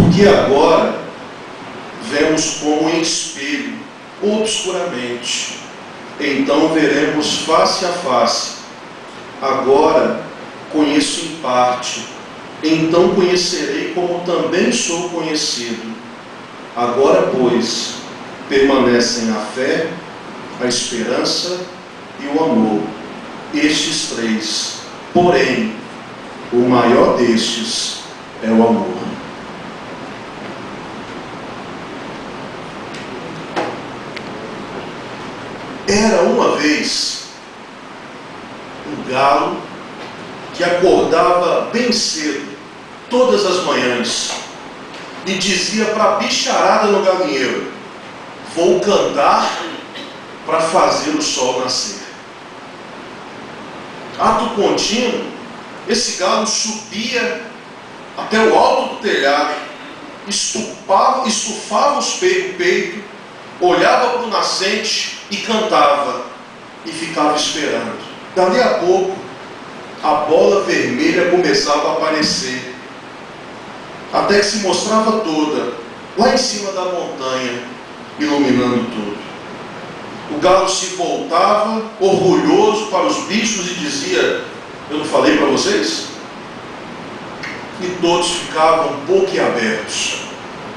Porque agora vemos como em espelho, obscuramente. Então veremos face a face. Agora conheço em parte. Então conhecerei como também sou conhecido. Agora, pois, permanecem a fé, a esperança e o amor. Estes três. Porém, o maior destes é o amor. Era uma vez um galo que acordava bem cedo, todas as manhãs, e dizia para a bicharada no galinheiro: vou cantar para fazer o sol nascer. Ato contínuo, esse galo subia até o alto do telhado, estufava o peito, olhava para o nascente e cantava, e ficava esperando. Dali a pouco, a bola vermelha começava a aparecer, até que se mostrava toda, lá em cima da montanha, iluminando tudo. O galo se voltava, orgulhoso, para os bichos e dizia: eu não falei para vocês? E todos ficavam boquiabertos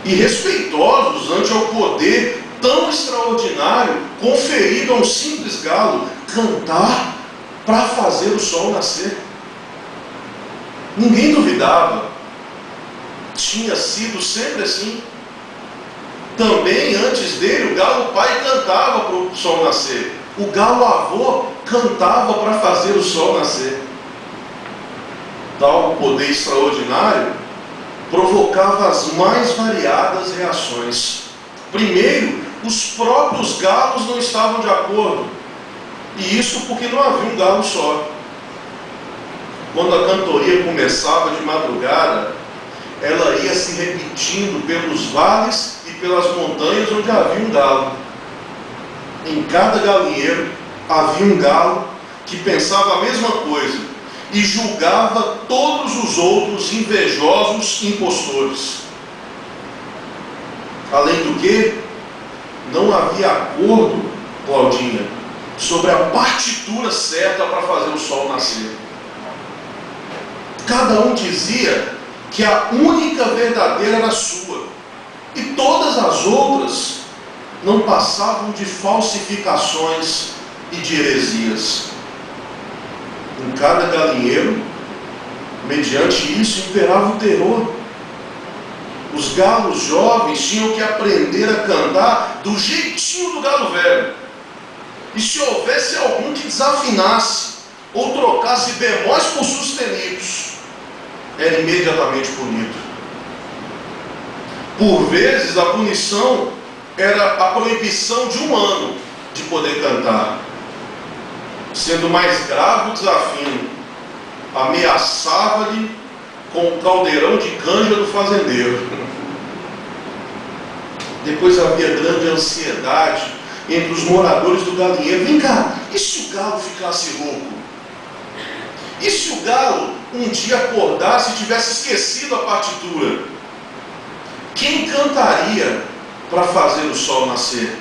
e respeitosos ante ao poder tão extraordinário conferido a um simples galo, cantar para fazer o sol nascer. Ninguém duvidava. Tinha sido sempre assim. Também antes dele, o galo pai cantava para o sol nascer. O galo avô cantava para fazer o sol nascer. Tal poder extraordinário provocava as mais variadas reações. Primeiro, os próprios galos não estavam de acordo. E isso porque não havia um galo só. Quando a cantoria começava de madrugada, ela ia se repetindo pelos vales e pelas montanhas onde havia um galo. Em cada galinheiro havia um galo que pensava a mesma coisa e julgava todos os outros invejosos impostores. Além do que, não havia acordo, Claudinha, sobre a partitura certa para fazer o sol nascer. Cada um dizia que a única verdadeira era sua, e todas as outras não passavam de falsificações e de heresias. Em cada galinheiro, mediante isso, imperava o terror. Os galos jovens tinham que aprender a cantar do jeitinho do galo velho. E se houvesse algum que desafinasse ou trocasse bemóis por sustenidos, era imediatamente punido. Por vezes, a punição era a proibição de 1 ano de poder cantar. Sendo mais grave o desafio, ameaçava-lhe com o caldeirão de canja do fazendeiro. Depois havia grande ansiedade entre os moradores do galinheiro. Vem cá, e se o galo ficasse rouco? E se o galo um dia acordasse e tivesse esquecido a partitura? Quem cantaria para fazer o sol nascer?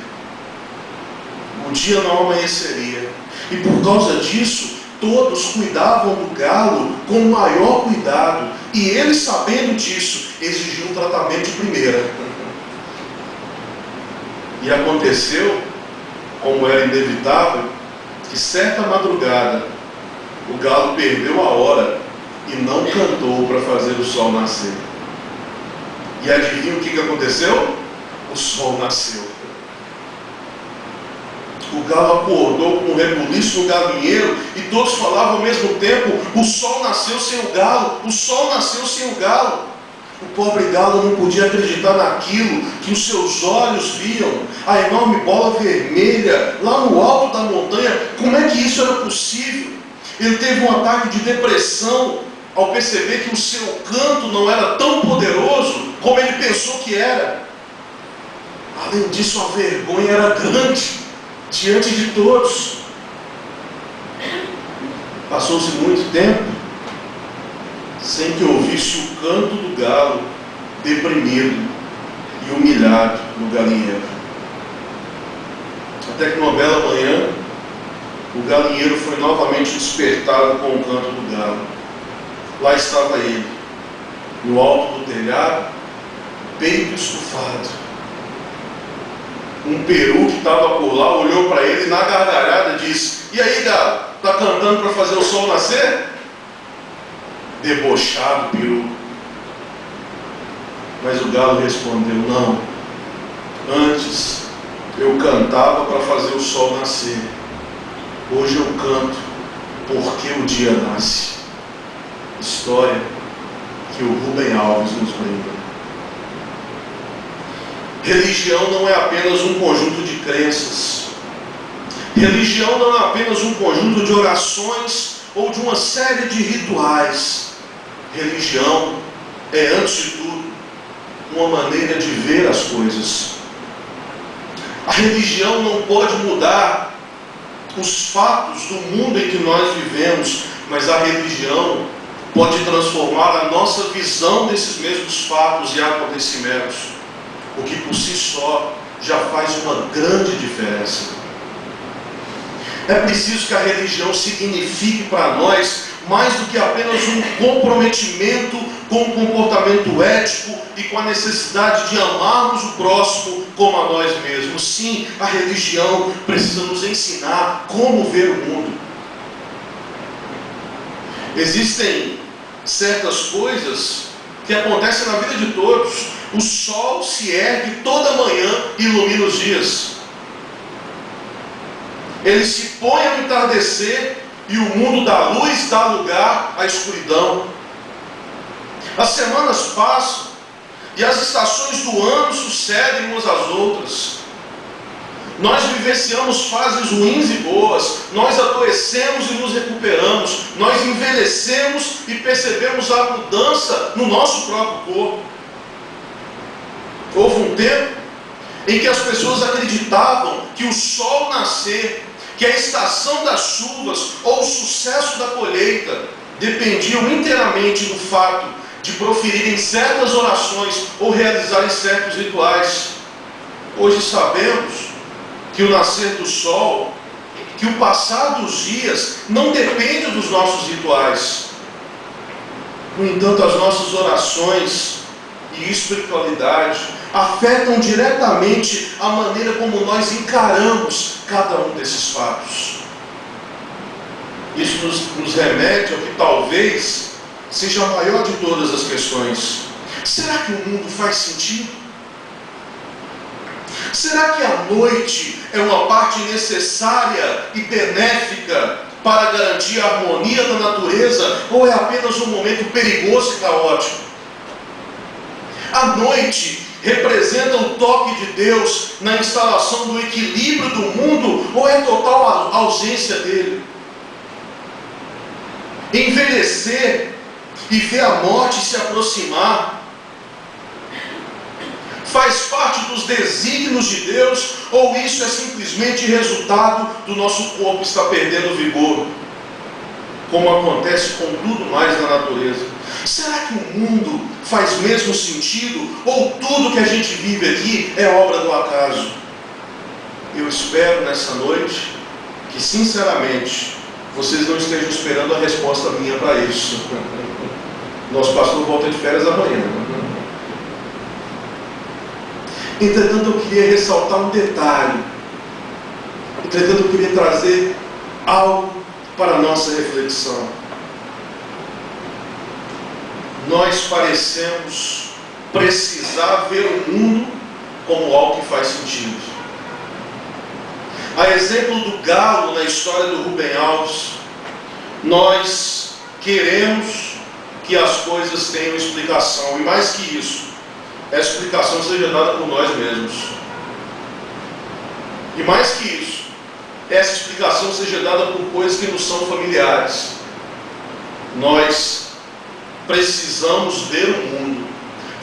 O dia não amanheceria. E por causa disso, todos cuidavam do galo com o maior cuidado. E ele, sabendo disso, exigiu um tratamento de primeira. E aconteceu, como era inevitável, que certa madrugada o galo perdeu a hora e não cantou para fazer o sol nascer. E adivinha o que aconteceu? O sol nasceu. O galo acordou com um rebuliço no galinheiro e todos falavam ao mesmo tempo: o sol nasceu sem o galo, o sol nasceu sem o galo. O pobre galo não podia acreditar naquilo que os seus olhos viam, a enorme bola vermelha lá no alto da montanha. Como é que isso era possível? Ele teve um ataque de depressão ao perceber que o seu canto não era tão poderoso como ele pensou que era. Além disso, a vergonha era grande diante de todos. Passou-se muito tempo sem que ouvisse o canto do galo deprimido e humilhado no galinheiro. Até que numa bela manhã, o galinheiro foi novamente despertado com o canto do galo. Lá estava ele, no alto do telhado, peito estufado. Um peru que estava por lá olhou para ele e na gargalhada disse: "E aí, galo, está cantando para fazer o sol nascer?" Debochado peru. Mas o galo respondeu: "Não, antes eu cantava para fazer o sol nascer. Hoje eu canto porque o dia nasce." História que o Rubem Alves nos brinda. Religião não é apenas um conjunto de crenças. Religião não é apenas um conjunto de orações ou de uma série de rituais. Religião é, antes de tudo, uma maneira de ver as coisas. A religião não pode mudar os fatos do mundo em que nós vivemos, mas a religião pode transformar a nossa visão desses mesmos fatos e acontecimentos, o que por si só já faz uma grande diferença. É preciso que a religião signifique para nós mais do que apenas um comprometimento com o comportamento ético e com a necessidade de amarmos o próximo como a nós mesmos. Sim, a religião precisa nos ensinar como ver o mundo. Existem certas coisas que acontecem na vida de todos. O sol se ergue toda manhã e ilumina os dias. Ele se põe ao entardecer e o mundo da luz dá lugar à escuridão. As semanas passam e as estações do ano sucedem umas às outras. Nós vivenciamos fases ruins e boas, nós adoecemos e nos recuperamos, nós envelhecemos e percebemos a mudança no nosso próprio corpo. Houve um tempo em que as pessoas acreditavam que o sol nascer, que a estação das chuvas ou o sucesso da colheita dependiam inteiramente do fato de proferirem certas orações ou realizarem certos rituais. Hoje sabemos que o nascer do sol, que o passar dos dias não depende dos nossos rituais. No entanto, as nossas orações e espiritualidade afetam diretamente a maneira como nós encaramos cada um desses fatos. Isso nos remete ao que talvez seja a maior de todas as questões. Será que o mundo faz sentido? Será que a noite é uma parte necessária e benéfica para garantir a harmonia da natureza, ou é apenas um momento perigoso e caótico? A noite representa o toque de Deus na instalação do equilíbrio do mundo, ou é total ausência dele? Envelhecer e ver a morte se aproximar faz parte dos desígnios de Deus, ou isso é simplesmente resultado do nosso corpo estar perdendo vigor, como acontece com tudo mais na natureza? Será que o mundo faz mesmo sentido, ou tudo que a gente vive aqui é obra do acaso? Eu espero nessa noite que, sinceramente, vocês não estejam esperando a resposta minha para isso. Nosso pastor volta de férias amanhã. Entretanto, eu queria ressaltar um detalhe. Entretanto, eu queria trazer algo para a nossa reflexão. Nós parecemos precisar ver o mundo como algo que faz sentido. A exemplo do galo na história do Rubem Alves, nós queremos que as coisas tenham explicação, e mais que isso, essa explicação seja dada por nós mesmos. E mais que isso, essa explicação seja dada por coisas que nos são familiares. Nós precisamos ver o mundo,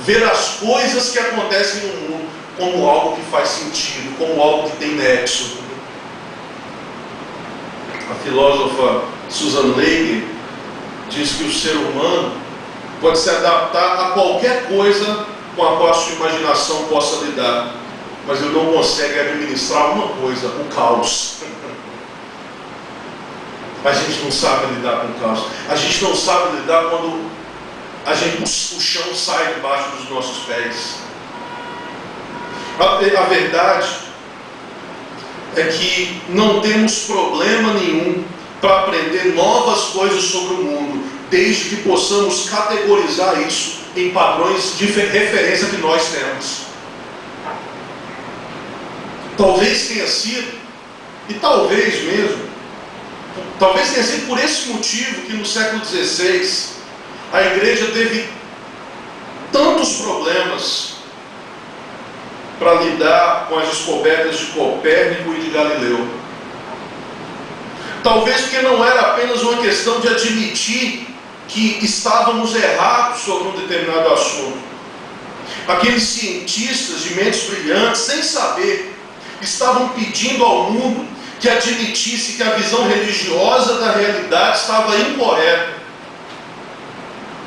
ver as coisas que acontecem no mundo como algo que faz sentido, como algo que tem nexo. A filósofa Susan Leiger diz que o ser humano pode se adaptar a qualquer coisa com a qual a sua imaginação possa lidar, mas ele não consegue administrar uma coisa: o caos. A gente não sabe lidar com o caos. A gente não sabe lidar quando o chão sai debaixo dos nossos pés. A verdade é que não temos problema nenhum para aprender novas coisas sobre o mundo, desde que possamos categorizar isso em padrões de referência que nós temos. Talvez tenha sido, e talvez mesmo, talvez tenha sido por esse motivo que no século XVI a igreja teve tantos problemas para lidar com as descobertas de Copérnico e de Galileu. Talvez porque não era apenas uma questão de admitir que estávamos errados sobre um determinado assunto. Aqueles cientistas de mentes brilhantes, sem saber, estavam pedindo ao mundo que admitisse que a visão religiosa da realidade estava incorreta,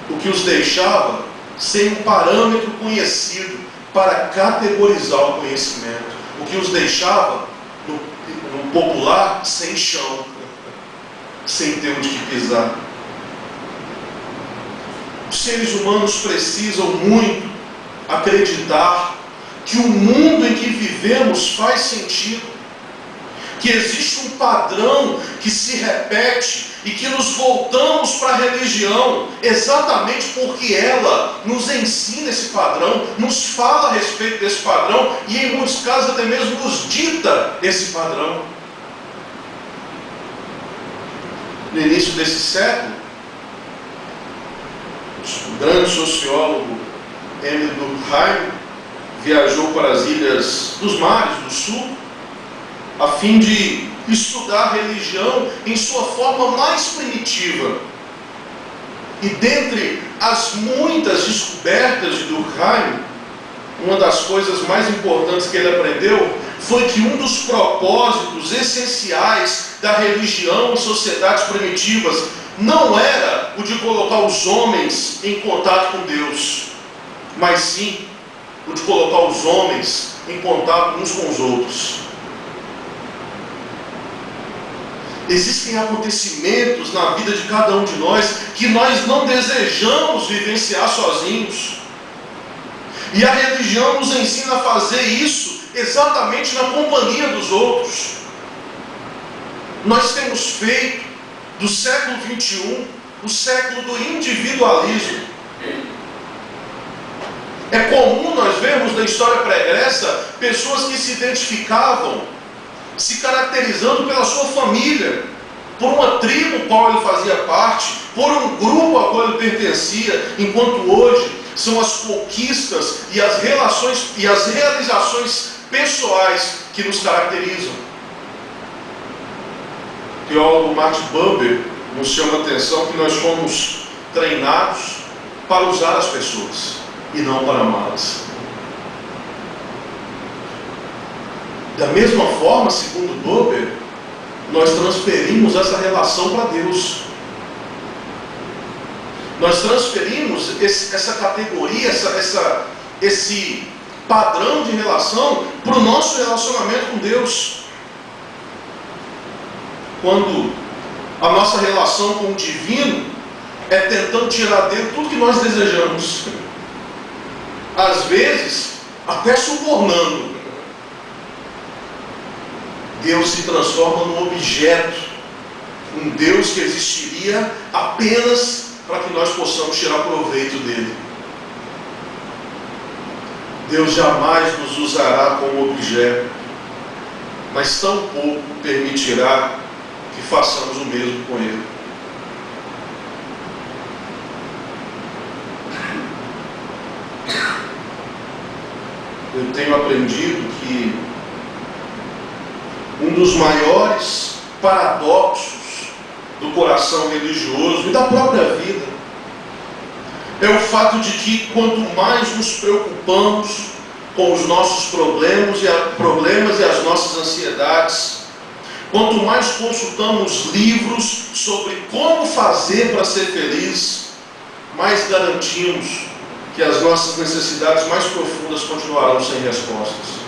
o que os deixava sem um parâmetro conhecido para categorizar o conhecimento, o que os deixava, no popular, sem chão, sem ter onde pisar. Os seres humanos precisam muito acreditar que o mundo em que vivemos faz sentido, que existe um padrão que se repete e que nos voltamos para a religião exatamente porque ela nos ensina esse padrão, nos fala a respeito desse padrão e em muitos casos até mesmo nos dita esse padrão. No início desse século, o grande sociólogo Emile Durkheim viajou para as ilhas dos mares do sul a fim de estudar a religião em sua forma mais primitiva. E dentre as muitas descobertas de Durkheim, uma das coisas mais importantes que ele aprendeu foi que um dos propósitos essenciais da religião em sociedades primitivas não era o de colocar os homens em contato com Deus, mas sim o de colocar os homens em contato uns com os outros. Existem acontecimentos na vida de cada um de nós que nós não desejamos vivenciar sozinhos. E a religião nos ensina a fazer isso exatamente na companhia dos outros. Nós temos feito do século XXI o século do individualismo. É comum nós vermos na história pregressa pessoas que se identificavam se caracterizando pela sua família, por uma tribo a qual ele fazia parte, por um grupo a qual ele pertencia, enquanto hoje são as conquistas e as relações e as realizações pessoais que nos caracterizam. O teólogo Martin Buber nos chama a atenção que nós fomos treinados para usar as pessoas e não para amá-las. Da mesma forma, segundo Buber, nós transferimos essa relação para Deus. Nós transferimos essa categoria, esse padrão de relação para o nosso relacionamento com Deus. Quando a nossa relação com o divino é tentando tirar dele tudo que nós desejamos, às vezes até subornando, Deus se transforma num objeto, um Deus que existiria apenas para que nós possamos tirar proveito dele. Deus jamais nos usará como objeto, mas tampouco permitirá que façamos o mesmo com ele. Eu tenho aprendido que um dos maiores paradoxos do coração religioso e da própria vida é o fato de que quanto mais nos preocupamos com os nossos problemas e as nossas ansiedades, quanto mais consultamos livros sobre como fazer para ser feliz, mais garantimos que as nossas necessidades mais profundas continuarão sem respostas.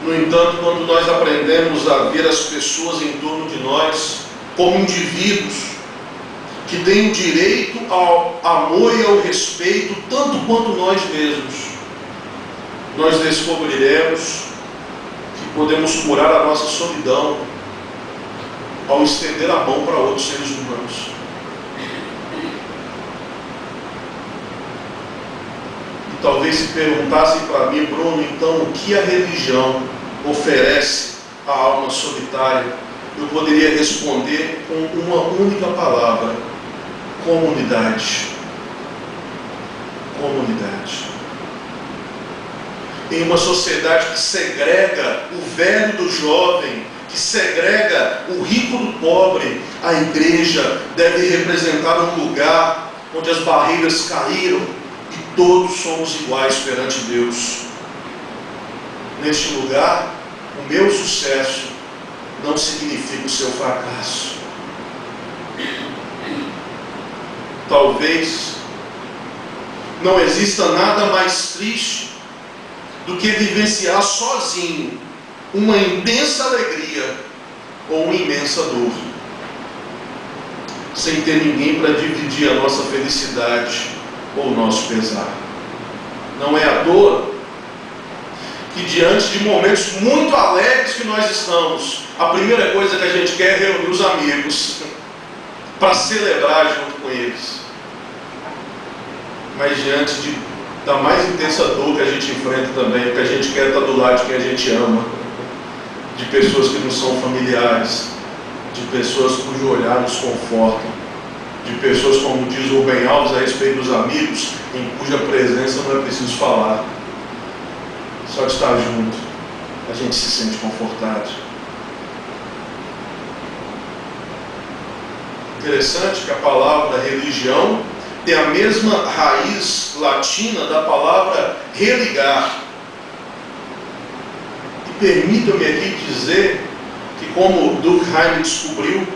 No entanto, quando nós aprendemos a ver as pessoas em torno de nós como indivíduos que têm o direito ao amor e ao respeito tanto quanto nós mesmos, nós descobriremos que podemos curar a nossa solidão ao estender a mão para outros seres humanos. E talvez se perguntassem para mim, Bruno, então o que a religião oferece à alma solitária? Eu poderia responder com uma única palavra: comunidade. Comunidade. Em uma sociedade que segrega o velho do jovem, que segrega o rico do pobre, a igreja deve representar um lugar onde as barreiras caíram e todos somos iguais perante Deus. Neste lugar, o meu sucesso não significa o seu fracasso. Talvez não exista nada mais triste do que vivenciar sozinho uma intensa alegria ou uma imensa dor, sem ter ninguém para dividir a nossa felicidade ou o nosso pesar. Não é à toa que diante de momentos muito alegres que nós estamos, a primeira coisa que a gente quer é reunir os amigos para celebrar junto com eles. Mas diante da mais intensa dor que a gente enfrenta também, porque a gente quer estar do lado de quem a gente ama, de pessoas que não são familiares, de pessoas cujo olhar nos conforta, de pessoas, como diz o Rubem Alves a respeito dos amigos, em cuja presença não é preciso falar. Só de estar junto, a gente se sente confortado. Interessante que a palavra religião tem a mesma raiz latina da palavra religar. E permitam-me aqui dizer que, como Durkheim descobriu,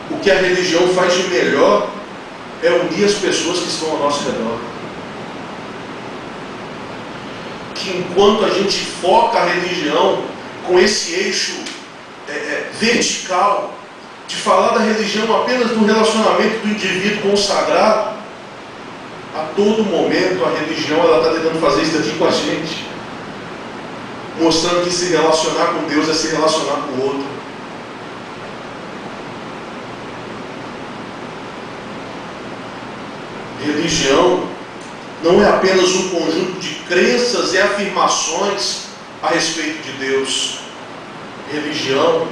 o que a religião faz de melhor é unir as pessoas que estão ao nosso redor. Que enquanto a gente foca a religião com esse eixo vertical, de falar da religião apenas do relacionamento do indivíduo com o sagrado, a todo momento a religião está tentando fazer isso aqui com a gente, mostrando que se relacionar com Deus é se relacionar com o outro. Religião não é apenas um conjunto de crenças e afirmações a respeito de Deus. Religião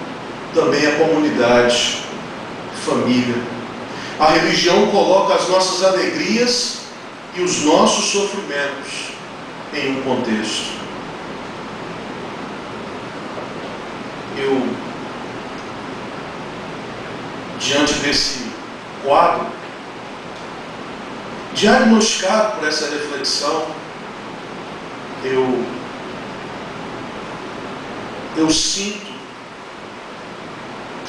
também é comunidade, família. A religião coloca as nossas alegrias e os nossos sofrimentos em um contexto. Eu, diante desse quadro, diagnosticado por essa reflexão, eu sinto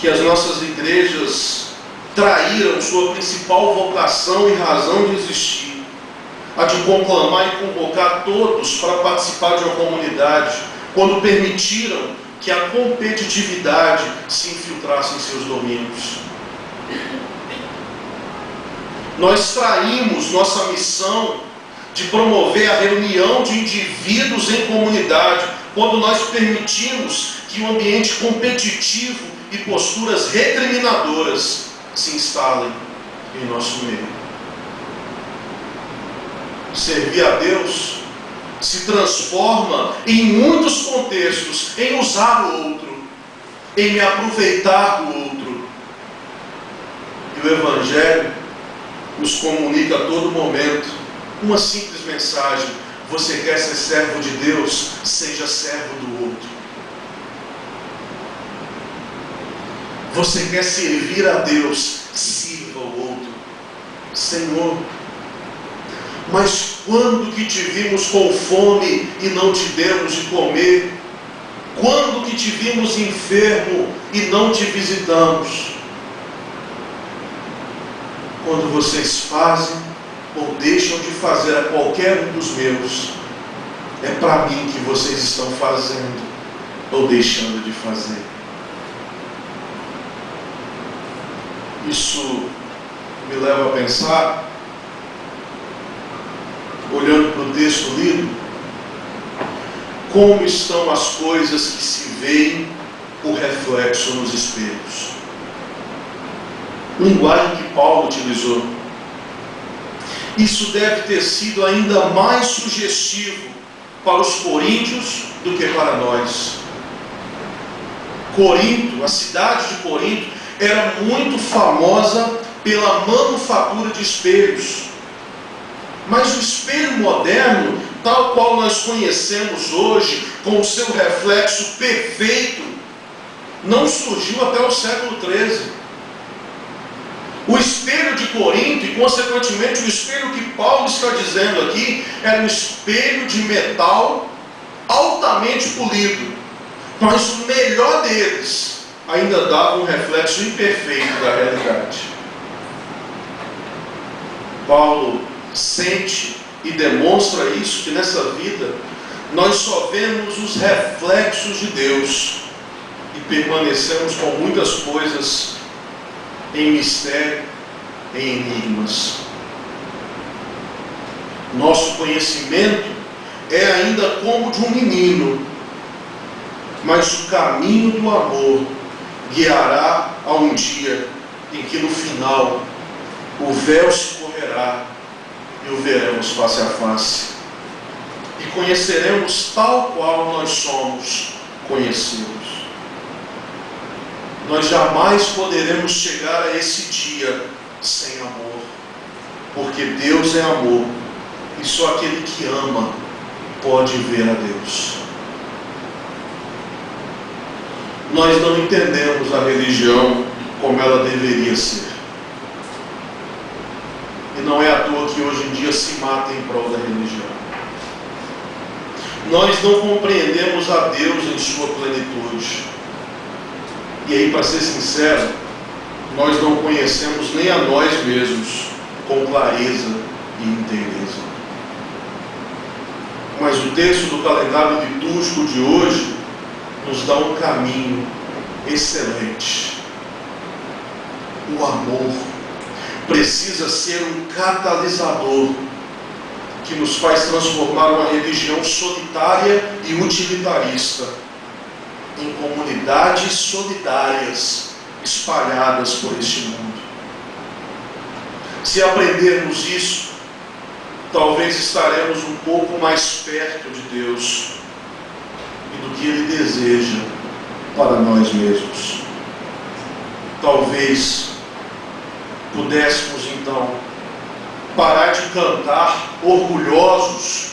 que as nossas igrejas traíram sua principal vocação e razão de existir, a de conclamar e convocar todos para participar de uma comunidade, quando permitiram que a competitividade se infiltrasse em seus domínios. Nós traímos nossa missão de promover a reunião de indivíduos em comunidade, quando nós permitimos que um ambiente competitivo e posturas recriminadoras se instalem em nosso meio. Servir a Deus se transforma em muitos contextos em usar o outro, em me aproveitar do outro. E o Evangelho nos comunica a todo momento uma simples mensagem: você quer ser servo de Deus? Seja servo do outro. Você quer servir a Deus? Sirva o outro. Senhor, mas quando que te vimos com fome e não te demos de comer? Quando que te vimos enfermo e não te visitamos? quando vocês fazem ou deixam de fazer a qualquer um dos meus, é para mim que vocês estão fazendo ou deixando de fazer. Isso me leva a pensar, olhando para o texto lido, como estão as coisas que se veem por reflexo nos espelhos. Linguagem que Paulo utilizou. Isso deve ter sido ainda mais sugestivo para os coríntios do que para nós. Corinto, a cidade de Corinto, era muito famosa pela manufatura de espelhos. Mas o espelho moderno, tal qual nós conhecemos hoje, com o seu reflexo perfeito, não surgiu até o século XIII. O espelho de Corinto, e consequentemente o espelho que Paulo está dizendo aqui, era um espelho de metal altamente polido. Mas o melhor deles ainda dava um reflexo imperfeito da realidade. Paulo sente e demonstra isso, que nessa vida nós só vemos os reflexos de Deus e permanecemos com muitas coisas em mistério, em enigmas. Nosso conhecimento é ainda como de um menino, mas o caminho do amor guiará a um dia em que no final o véu se correrá e o veremos face a face, e conheceremos tal qual nós somos conhecidos. Nós jamais poderemos chegar a esse dia sem amor, porque Deus é amor, e só aquele que ama pode ver a Deus. Nós não entendemos a religião como ela deveria ser. E não é à toa que hoje em dia se mata em prol da religião. Nós não compreendemos a Deus em sua plenitude. E aí, para ser sincero, nós não conhecemos nem a nós mesmos com clareza e inteireza. Mas o texto do calendário litúrgico de hoje nos dá um caminho excelente. O amor precisa ser um catalisador que nos faz transformar uma religião solitária e utilitarista em comunidades solidárias espalhadas por este mundo. Se aprendermos isso, talvez estaremos um pouco mais perto de Deus e do que Ele deseja para nós mesmos. Talvez pudéssemos então parar de cantar orgulhosos,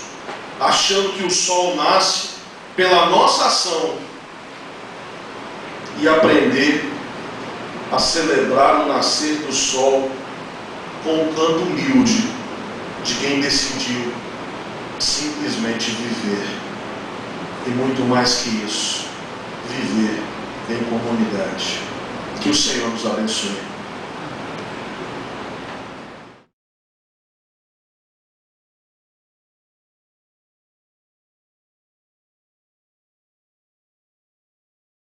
achando que o sol nasce pela nossa ação, e aprender a celebrar o nascer do sol com um canto humilde de quem decidiu simplesmente viver. E muito mais que isso, viver em comunidade. Que o Senhor nos abençoe.